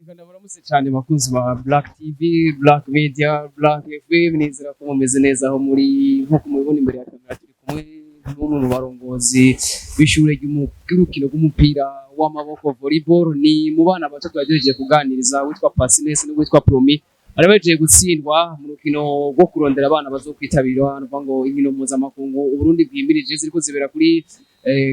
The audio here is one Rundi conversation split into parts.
Muramutse cyane bakunzi ba Black TV, Black Media, Black FM, nizera ko mumeze neza aho muri nkuko mubibona imbere ya kamera turi kumwe n'umwe mu barongozi b'ishure ry'urukino rw'umupira w'amaboko volleyball. Ni mu bana bato twagejeje kuganiriza witwa Pasines n'uwitwa Promi arabeje gutsindwa mu rukino rwo kurondera abana bazokwitabira nuvuga ngo inkino mpuzamakungu Uburundi bwimirije ziriko zibera kuri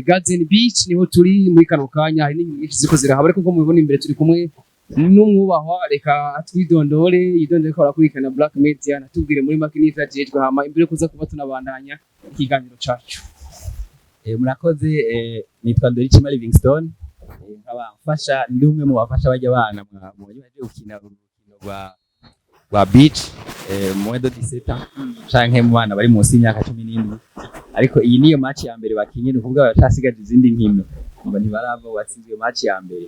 Garden Beach, niho turi muri kano kanya. Hari n'inkino nyinshi ziriko zirahaba ariko nko mubibona imbere turi kumwe n'umwubahwa, reka atwidondore yidondore ko arakurikirana Black Media, natubwire muri make n'ivyajejwe hama imbere kuza kuba tunabandanya ikiganiro cacu. Murakoze. Nitwa Ndorichima Livingstone, nkaba mfasha ndi umwe mu bafasha bajya abana mu baje gukina urukino rwa beach mu Edo 17 canke mu bana bari munsi y'imyaka 17, ariko iyi niyo match ya mbere bakinye, nukuvuga batasigaje izindi nkino ngo ntibarava batsinzwe match ya mbere.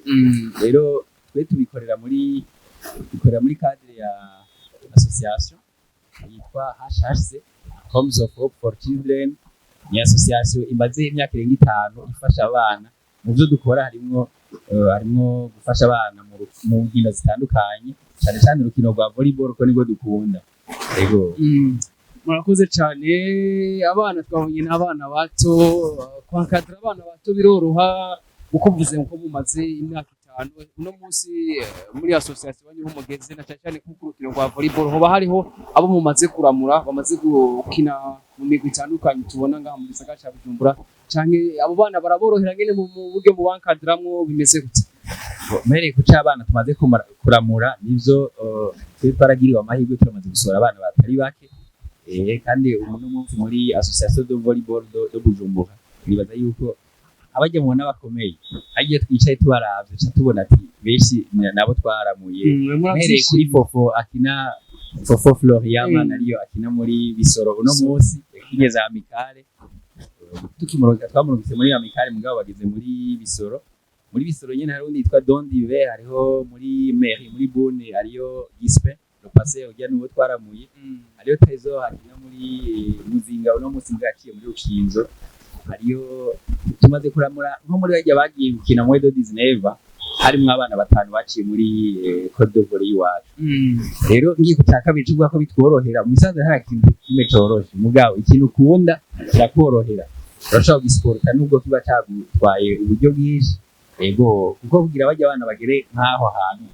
Rero twe tubikorera muri cadre ya association yitwa HHC, Homes of Hope for Children. Ni association imaze imyaka 5 ifasha abana mu byo dukora, harimo gufasha abana mu nkino zitandukanye, cyane cyane urukino rwa volleyball ko nibwo dukunda. Yego. Murakoze cyane. Abana twabonye n'abana bato, kwankadra abana bato biroroha uko mvuze uko mumaze imyaka 5 uno munsi muri association banyu homogeze na cyane kuko urukino rwa volleyball hoba hariho abo mumaze kuramura bamaze gukina mu migwi itandukanye tubona ngaha mu gisagara cya Bujumbura, canke abo bana baraborohera ngene mu buryo mu bankadramwo bimeze gute? Mere kuca abana tumaze kuramura nivyo twaragira amahirwe turamaze gusora abana batari bake, kandi umuntu munsi muri association de volleyball de Bujumbura nibaza yuko abajya mu n'abakomeye agiye twicaye tubaravye tubona ati beshi nabo twaramuye. Mere kuri Fofo Florian nariyo akina muri Bisoro uno munsi yakinye amicale, tukimuroga twamurugise muri amicale mugabo bageze muri Bisoro. Muri Bisoro nyene hari undi yitwa Don Dive, hariho muri Mairie muri Bone ariyo Gispe le passé ujya nuwo twaramuye, ariyo Tezo akina muri Muzinga uno munsi ngaciye muri Rukinzo, ariyo tumaze kuramura nko muri bajya bagiye gukina mu Edo 19 harimo abana 5 baciye muri Côte d'Ivoire yiwacu. Rero ngiye kutakabije ubwa ko bitworohera mu isanzwe nta kintu kimwe cyoroshye, mugabo ikintu ukunda kirakorohera, urashobora gusporta nubwo kiba cyagutwaye uburyo bwinshi. Yego, kuko kugira bajya abana bagere nkaho hantu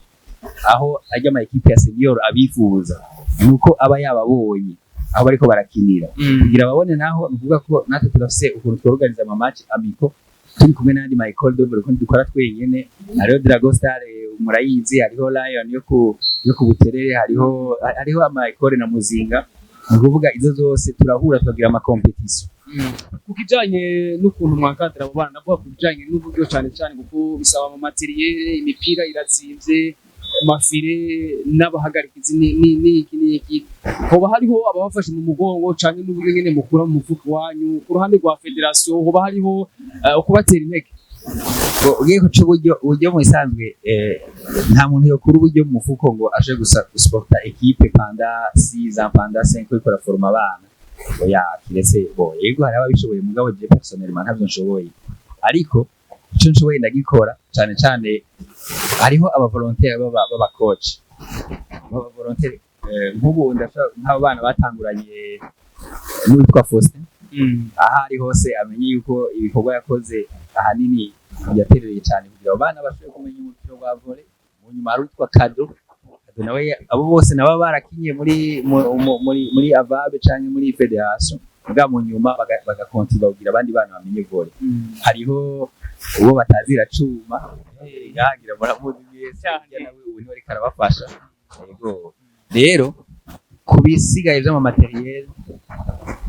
aho ajya ama equipe ya senior abifuza nuko aba yababonye aho bariko barakinira, kugira babone naho nuvuga ko natwe turafise ukuntu tworganiza ama match amiko turi kumwe n'andi ma école de volleyball dukora twenyene. Hariho Dragon Star murayizi, hariho Lion yo ku Buterere, hariho ama école na Muzinga, nukuvuga izo zose turahura tukagira ama competition. Kukijanye n'ukuntu mwankadra abo bana nabwo kujanye n'uburyo cyane cyane kuko bisaba ama materiel, imipira irazimvye, mafire n'abahagarikizi n'iki hoba hariho ababafashe mu mugongo canke n'uburyo nyene mukura mu mufuko wanyu ku ruhande rwa federation, hoba hariho ukubatera intege? Ugiye kuca uburyo mu isanzwe nta muntu yokura uburyo mu mufuko ngo aje gusporta equipe pendant 6 ans pendant 5 ans ikora forma abana. Oya, kiretse yego hari ababishoboye mugabo je personnellement ntabyo nshoboye, ariko ico nshoboye ndagikora cyane cyane. Hariho aba volontaire baba coach, baba volontaire nk'ubu nk'abo bana batanguranye n'uwitwa Faustin. Aha ari hose amenye yuko ibikorwa yakoze ahanini yaterereye cyane kugira abana bashobore kumenya umukino wa volley. Mu nyuma hari uwitwa Kado nawe, abo bose nabo barakinye muri Avabe canke muri Federation, bwa mu nyuma bagakonti bagira abandi bana bamenye volley. Hariho uwo batazira cuma yagira muramuzi cyane nawe ubu ni reka arabafasha. Yego, rero kubisigaye byo mu materiel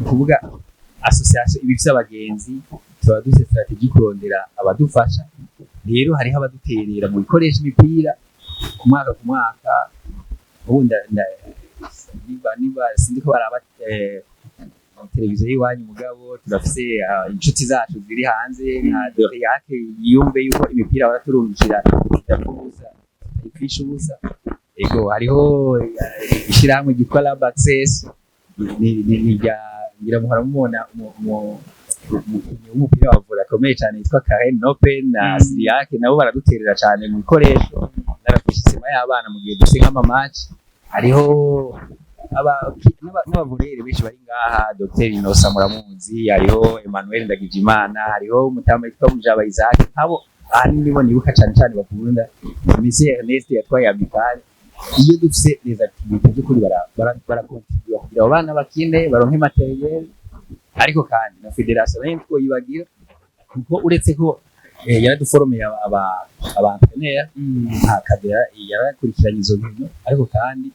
kuvuga association ibifise abagenzi tuba dufite strategy kurondera abadufasha. Rero hariho abaduterera mu bikoresho imipira ku mwaka ubundi niba sindiko baraba televiziyo y'iwanyu mugabo turafise inshuti zacu ziri hanze nka Doriake yumve yuko imipira baraturungikira itakubuza ifisha ubusa. Ego, hariho ishiramwe gitwa Lab Access ngira muhora mubona umupira wa volley akomeye cyane yitwa Karen Open na Siriake, nabo baraduterera cyane mu bikoresho narafishise entraînement y'abana mu gihe dufite nk'amamatch hariho n'abavorere benshi bari ngaha Dr Innocent muramuzi hariho Emmanuel Ndagijimana hariho umutama witwa Mujaba Isaac abo ahanini bo nibuka cyane bakunda Monsieur Ernest yatwaye Amical iyo dufite les activités by'ukuri barakontribua kugira abana bakine baronke materiel ariko kandi na federation nayo twoyibagira kuko uretse ko yaraduforomeye abantenera akadera yarakurikiranye izo bintu ariko kandi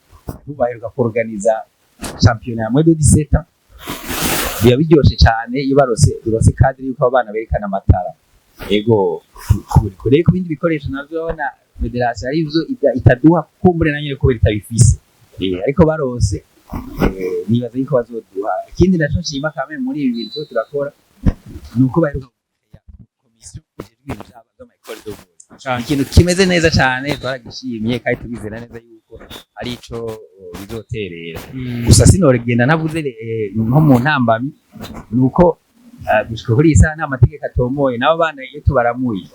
baheruka kuorganiza championnat ya mwedo 17 biba biryoshe cyane iyo barose cadre yuko abana berekana amatara ego kuri ku bindi bikoresho navyo na federation ari ivyo itaduha kumbure nanye ko bitabifise ariko barose nibaza yuko bazoduha ikindi naco nshima kame muri ibi bintu turakora nuko baheruka komisiyo y'ibintu by'amakore do ikintu kimeze neza cyane twaragishimye kandi tubizera neza yuko ari ico bizoterera gusa sinoregenda navuze nko mu ntambami nuko gushika kuri isa nta mategeko atomoye nabo bana iyo tubaramuye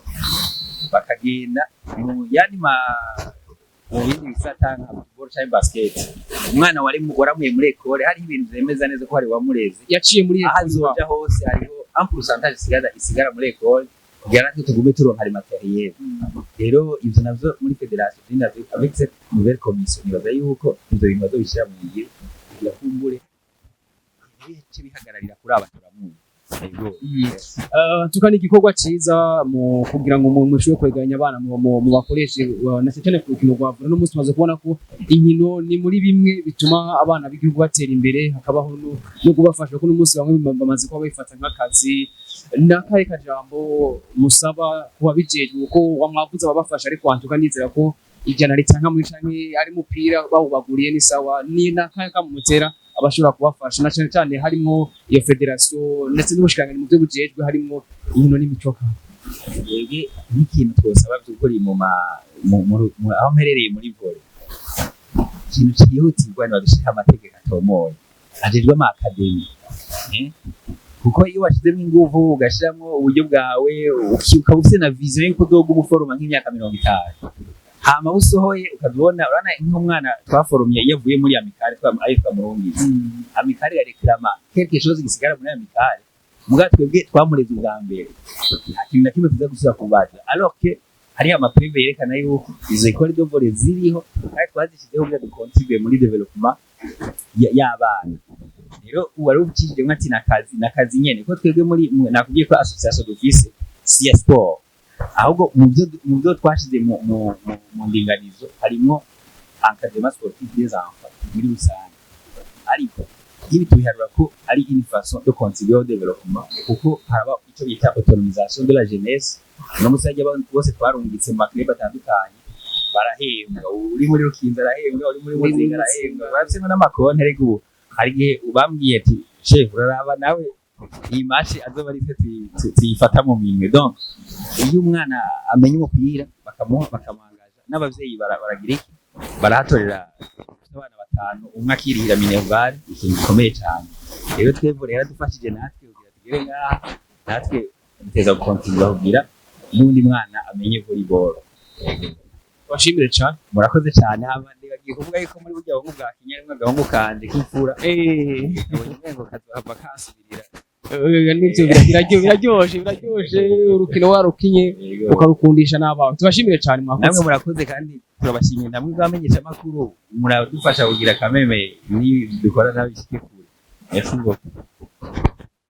bakagenda mu yandi mu bindi bisata nka football cyangwa basket umwana waramuye muri ekole hari ibintu byemeza neza ko hari wamureze yaciye muri ahazoja hose hariho un pourcentage isigara muri ekole kugira ngo tugume turonka ari materiel rero ivyo navyo muri federation n'inavyo avec cette nouvelle commission nibaza yuko ivyo bintu bazobishira mu ngiro kugira kumbure bihagararira kuri abaturamuye tukani igikorwa ciza mu kugira ngo umuntu ashobore kwegeranya abana mu bakoreshe na cyane ku rukino rwa vore no musi tumaze kubona ko inkino ni muri bimwe bituma abana b'igihugu batera imbere hakabaho no kubafasha ko n'umunsi bamwe bamaze kuba bifata nk'akazi n'akahe kajambo musaba kuba bijejwe uko wamwavuze ababafasha ariko wantuka nizera ko ijana ritanga muri canke ari mupira bawubaguriye ni sawa ni n'akahe kamutera abashobora kubafasha na cyane harimo iyo federation ndetse n'ubushikanganye mu byo bujejwe harimo inkino n'imicoka yege n'ikintu twosaba by'ukuri mu aho mperereye muri vore ikintu cyihutirwa ni badushika amategeko atomoye ajejwe ama academy kuko iyo washizemo ingufu ugashiramo uburyo bwawe ukaba ufite na vision y'uko uzoga umuforoma nk'imyaka 50 hama usohoye ukabona urana nk'umwana twaforomye yavuye muri Amical ayitwa Murungizi Amical yareklama quelque chose gisigara muri Amical muga twebwe twamureze ubwa mbere ikintu na kimwe tuza gusubira kubaza alors que hari amaprive yerekana yuko izo école de volley ziriho kandi twazishizeho bya ducontribue muri development y'abana rero uwari ubukije mwati nakazi nyene ko twebwe muri nakubwiye ko association d'office si sport ahubwo mu byo twashize mu ndinganizo harimo encadrement sportif des enfants muri rusange ariko ibi tubiharura ko ari une façon de contribuer au développement kuko haraba icyo bita autonomisation de la jeunesse no musajya bose twarungitse mu maklub atandukanye barahembwa uri muri Rukinza arahembwa uri muri Muzinga arahembwa bafite n'amakonti ariko hari gihe ubambwiye ati chef uraraba nawe iyi match azoba ari tuyifata mu minwe donc iyo umwana amenye umupira bakamangaza n'abavyeyi baragira iki barahatorera abana batanu umwe akirihira Minerval ikintu gikomeye cyane rero twebwe rero dufashije natwe kugira tugere ngaha natwe duteza gukontinua kugira n'undi mwana amenye volleyball washimire cyane murakoze cyane abandi bagiye kuvuga yuko muri burya bwo bwa kinyarwanda gahungu kanje k'imfura ngo kazohava kasubirira n'ibyo biraryoshe urukino warukinye ukarukundisha n'abawe tubashimire cyane mwakoze namwe murakoze kandi turabashimiye namwe bwamenyesha amakuru muradufasha kugira kameme ni dukora nabishike kure merci beaucoup